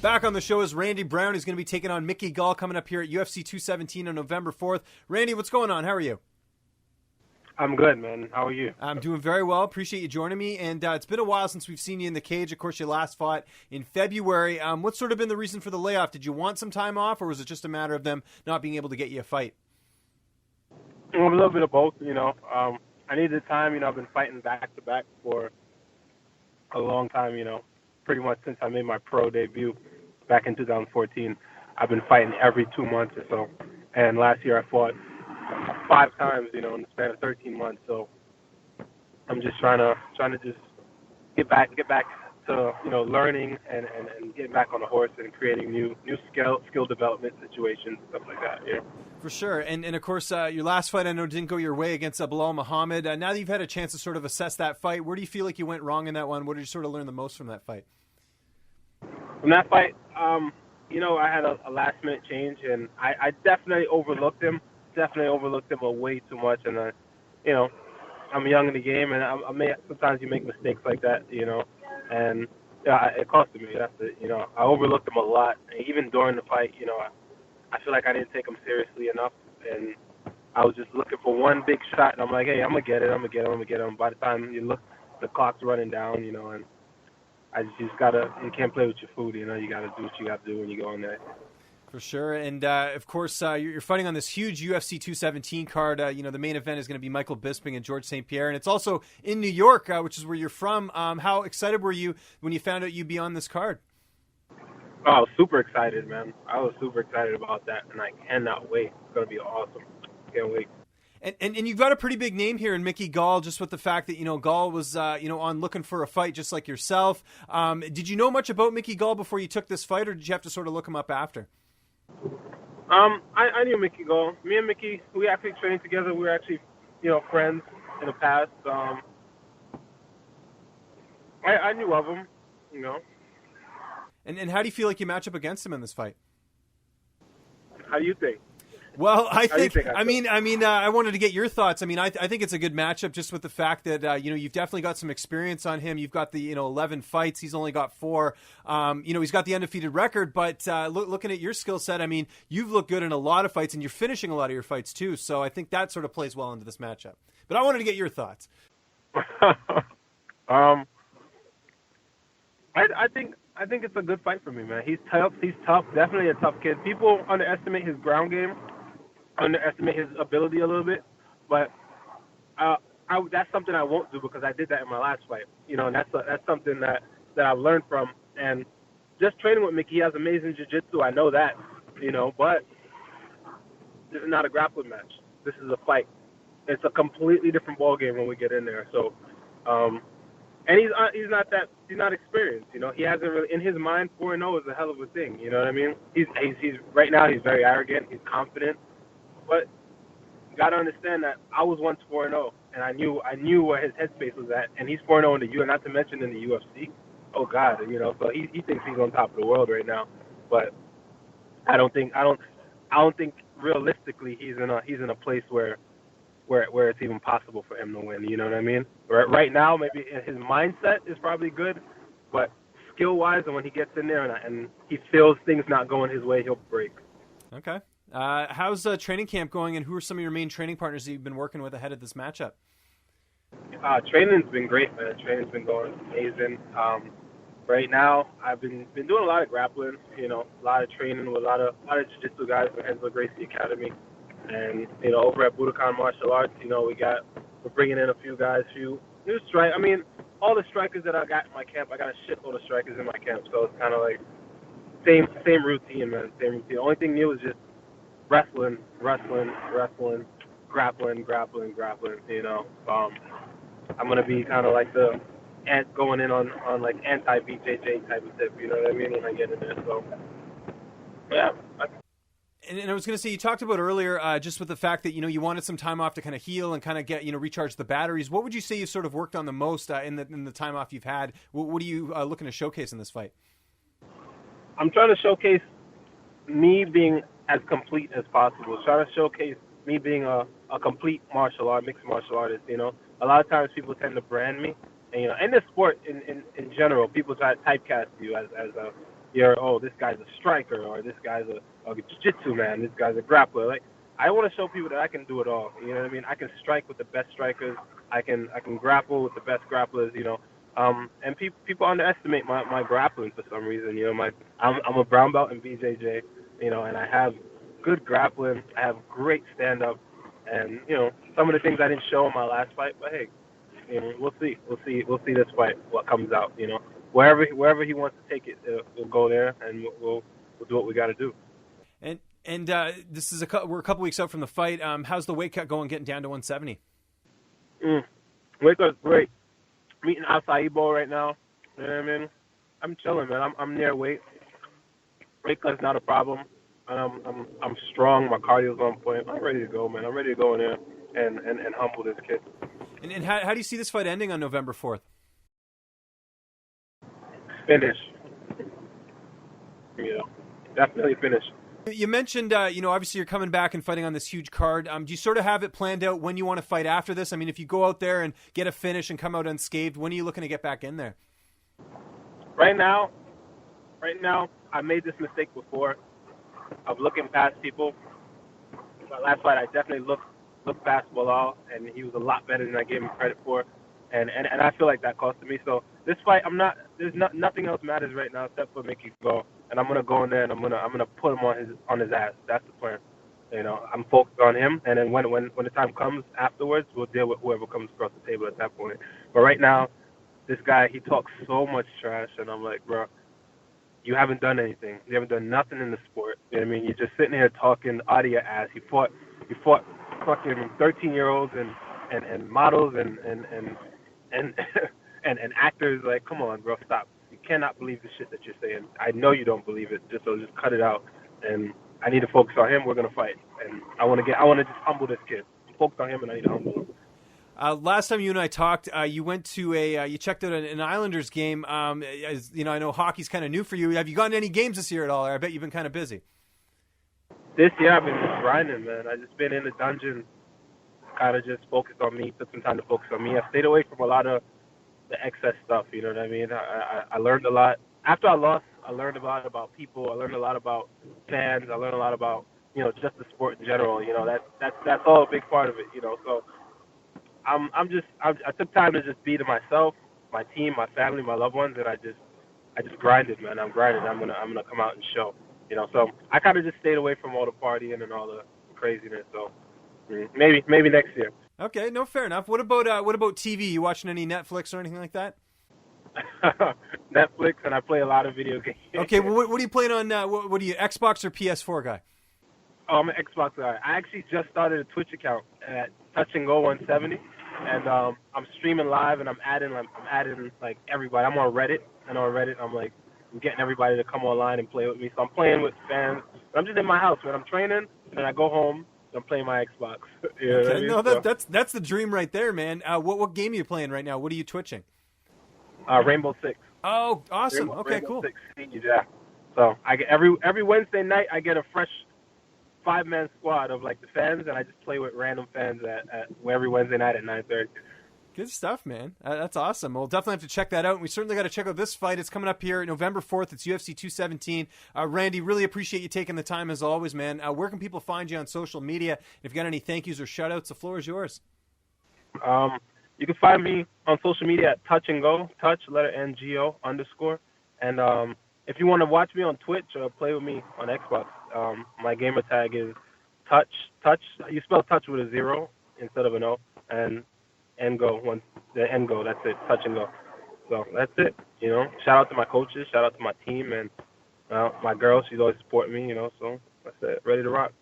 Back on the show is Randy Brown. He's going to be taking on Mickey Gall coming up here at UFC 217 on November 4th. Randy, what's going on? How are you? I'm good, man. How are you? I'm doing very well. Appreciate you joining me. And it's been a while since we've seen you in the cage. Of course, you last fought in February. What's sort of been the reason for the layoff? Did you want some time off, or was it just a matter of them not being able to get you a fight? A little bit of both, I needed time. I've been fighting back-to-back for a long time, pretty much since I made my pro debut back in 2014. I've been fighting every 2 months or so. And last year I fought 5 times, in the span of 13 months. So I'm just trying to just get back to, learning and getting back on the horse and creating new skill development situations, stuff like that, For sure. And of course, your last fight, I know, didn't go your way against Bilal Muhammad. Now that you've had a chance to sort of assess that fight, where do you feel like you went wrong in that one? What did you sort of learn the most from that fight? From that fight, I had a last-minute change, and I definitely overlooked him. Way too much. And, I'm young in the game, and sometimes you make mistakes like that, and it costed me. I overlooked him a lot. And even during the fight, I feel like I didn't take him seriously enough, and I was just looking for one big shot, and I'm like, hey, I'm going to get it. By the time you look, the clock's running down, and you can't play with your food, you got to do what you got to do when you go in there. For sure. And, of course, you're fighting on this huge UFC 217 card. The main event is going to be Michael Bisping and George St. Pierre. And it's also in New York, which is where you're from. How excited were you when you found out you'd be on this card? Oh, I was super excited, man. I was super excited about that, and I cannot wait. It's going to be awesome. Can't wait. And you've got a pretty big name here in Mickey Gall, just with the fact that, Gall was, on looking for a fight just like yourself. Did you know much about Mickey Gall before you took this fight, or did you have to sort of look him up after? I knew Mickey Gall. Me and Mickey, we actually trained together. We were actually, friends in the past. I knew of him, And how do you feel like you match up against him in this fight? How do you think? Well, I wanted to get your thoughts. I think it's a good matchup just with the fact that, you've definitely got some experience on him. You've got the, 11 fights. He's only got 4. He's got the undefeated record, but looking at your skill set, you've looked good in a lot of fights, and you're finishing a lot of your fights too. So I think that sort of plays well into this matchup. But I wanted to get your thoughts. I think it's a good fight for me, man. He's tough. Definitely a tough kid. People underestimate his ground game, underestimate his ability a little bit, but that's something I won't do because I did that in my last fight. And that's something that I've learned from. And just training with Mickey, he has amazing jiu-jitsu. I know that, but this is not a grappling match. This is a fight. It's a completely different ball game when we get in there. So, and he's not experienced. He hasn't really, in his mind, 4-0 is a hell of a thing. You know what I mean? He's right now he's very arrogant. He's confident, but you got to understand that I was once 4-0, and I knew where his headspace was at, and he's 4-0 in the UFC, not to mention in the UFC. Oh God, so he thinks he's on top of the world right now, but I don't think realistically he's in a place where it's even possible for him to win. You know what I mean? Right now, maybe his mindset is probably good, but skill-wise, and when he gets in there and he feels things not going his way, he'll break. Okay. How's training camp going, and who are some of your main training partners that you've been working with ahead of this matchup? Training's been great, man. Training's been going amazing. Right now, I've been doing a lot of grappling, a lot of training with a lot of jiu-jitsu guys at Hensel Gracie Academy. And, over at Budokan Martial Arts, we're bringing in a few guys, new strike. All the strikers that I got in my camp, I got a shitload of strikers in my camp. So it's kind of like same routine, man, same routine. The only thing new is just wrestling, grappling. I'm going to be kind of like the ant going in on like anti-BJJ type of tip, you know what I mean, when I get in there. So, yeah. And I was going to say, you talked about earlier, just with the fact that, you wanted some time off to kind of heal and kind of get, recharge the batteries. What would you say you sort of worked on the most in the time off you've had? What are you looking to showcase in this fight? I'm trying to showcase me being as complete as possible. Trying to showcase me being a complete mixed martial artist, A lot of times people tend to brand me. And, in this sport, in general, people try to typecast you as this guy's a striker, or this guy's a jiu-jitsu man, this guy's a grappler. Like, I want to show people that I can do it all. You know what I mean? I can strike with the best strikers. I can grapple with the best grapplers. And people underestimate my grappling for some reason. I'm a brown belt in BJJ. And I have good grappling. I have great stand-up, and some of the things I didn't show in my last fight. But hey, we'll see. We'll see this fight what comes out. Wherever he wants to take it, we'll go there, and we'll do what we got to do. And this is we're a couple weeks out from the fight. How's the weight cut going? Getting down to 170. Weight cut's great. I'm eating acai bowl right now. You know what I mean? I'm chilling, man. I'm near weight. Weight cut's not a problem. I'm strong. My cardio's on point. I'm ready to go, man. I'm ready to go in there and humble this kid. And how do you see this fight ending on November 4th? Finish. Definitely finish. You mentioned, obviously you're coming back and fighting on this huge card. Do you sort of have it planned out when you want to fight after this? I mean, if you go out there and get a finish and come out unscathed, when are you looking to get back in there? Right now, I made this mistake before of looking past people. My last fight, I definitely looked past Bilal, and he was a lot better than I gave him credit for, and I feel like that costed me. So this fight, nothing else matters right now except for Mickey Gall, and I'm gonna go in there and I'm gonna put him on his ass. That's the plan. I'm focused on him, and then when the time comes afterwards, we'll deal with whoever comes across the table at that point. But right now, this guy, he talks so much trash, and I'm like, bro, you haven't done anything. You haven't done nothing in the sport. You know what I mean? You're just sitting here talking out of your ass. You fought fucking 13-year-olds and models and and actors. Like, come on, bro, stop. You cannot believe the shit that you're saying. I know you don't believe it. Just cut it out. And I need to focus on him. We're gonna fight. And I want to just humble this kid. I'm focused on him, and I need to humble him. Last time you and I talked, you went to you checked out an Islanders game. As you know, I know hockey's kind of new for you. Have you gone to any games this year at all? I bet you've been kind of busy. This year I've been just grinding, man. I just been in the dungeon, kind of just focused on me. Took some time to focus on me. I stayed away from a lot of the excess stuff. You know what I mean? I learned a lot after I lost. I learned a lot about people. I learned a lot about fans. I learned a lot about just the sport in general. That's all a big part of it. So. I took time to just be to myself, my team, my family, my loved ones, and I just grinded, man. I'm grinding. I'm gonna come out and show, So I kind of just stayed away from all the partying and all the craziness. So maybe next year. Okay, no, fair enough. What about TV? You watching any Netflix or anything like that? Netflix, and I play a lot of video games. Okay, well, what are you playing on? What are you, Xbox or PS4 guy? Oh, I'm an Xbox guy. I actually just started a Twitch account at Touch and Go 170, and I'm streaming live, and I'm adding like everybody. I'm on Reddit, and on Reddit I'm getting everybody to come online and play with me. So I'm playing with fans. I'm just in my house, man. I'm training, and I go home. And I'm playing my Xbox. You know what I mean? No, that's the dream right there, man. What game are you playing right now? What are you twitching? Rainbow Six. Oh, awesome. Okay, Rainbow cool. Six, yeah. So I get every Wednesday night I get a fresh 5-man squad of the fans, and I just play with random fans at every Wednesday night at 9:30. Good stuff, man. That's awesome. We'll definitely have to check that out. And we certainly got to check out this fight. It's coming up here November 4th. It's UFC 217. Randy, really appreciate you taking the time as always, man. Where can people find you on social media? If you got any thank yous or shout outs, the floor is yours. You can find me on social media at Touch and Go, Touch, letter NGO _. And if you want to watch me on Twitch or play with me on Xbox, my gamer tag is Touch. You spell Touch with a 0 instead of an O, and Ngo, the Ngo. That's it. Touch and Go. So that's it. Shout out to my coaches. Shout out to my team, and my girl. She's always supporting me. So that's it. Ready to rock.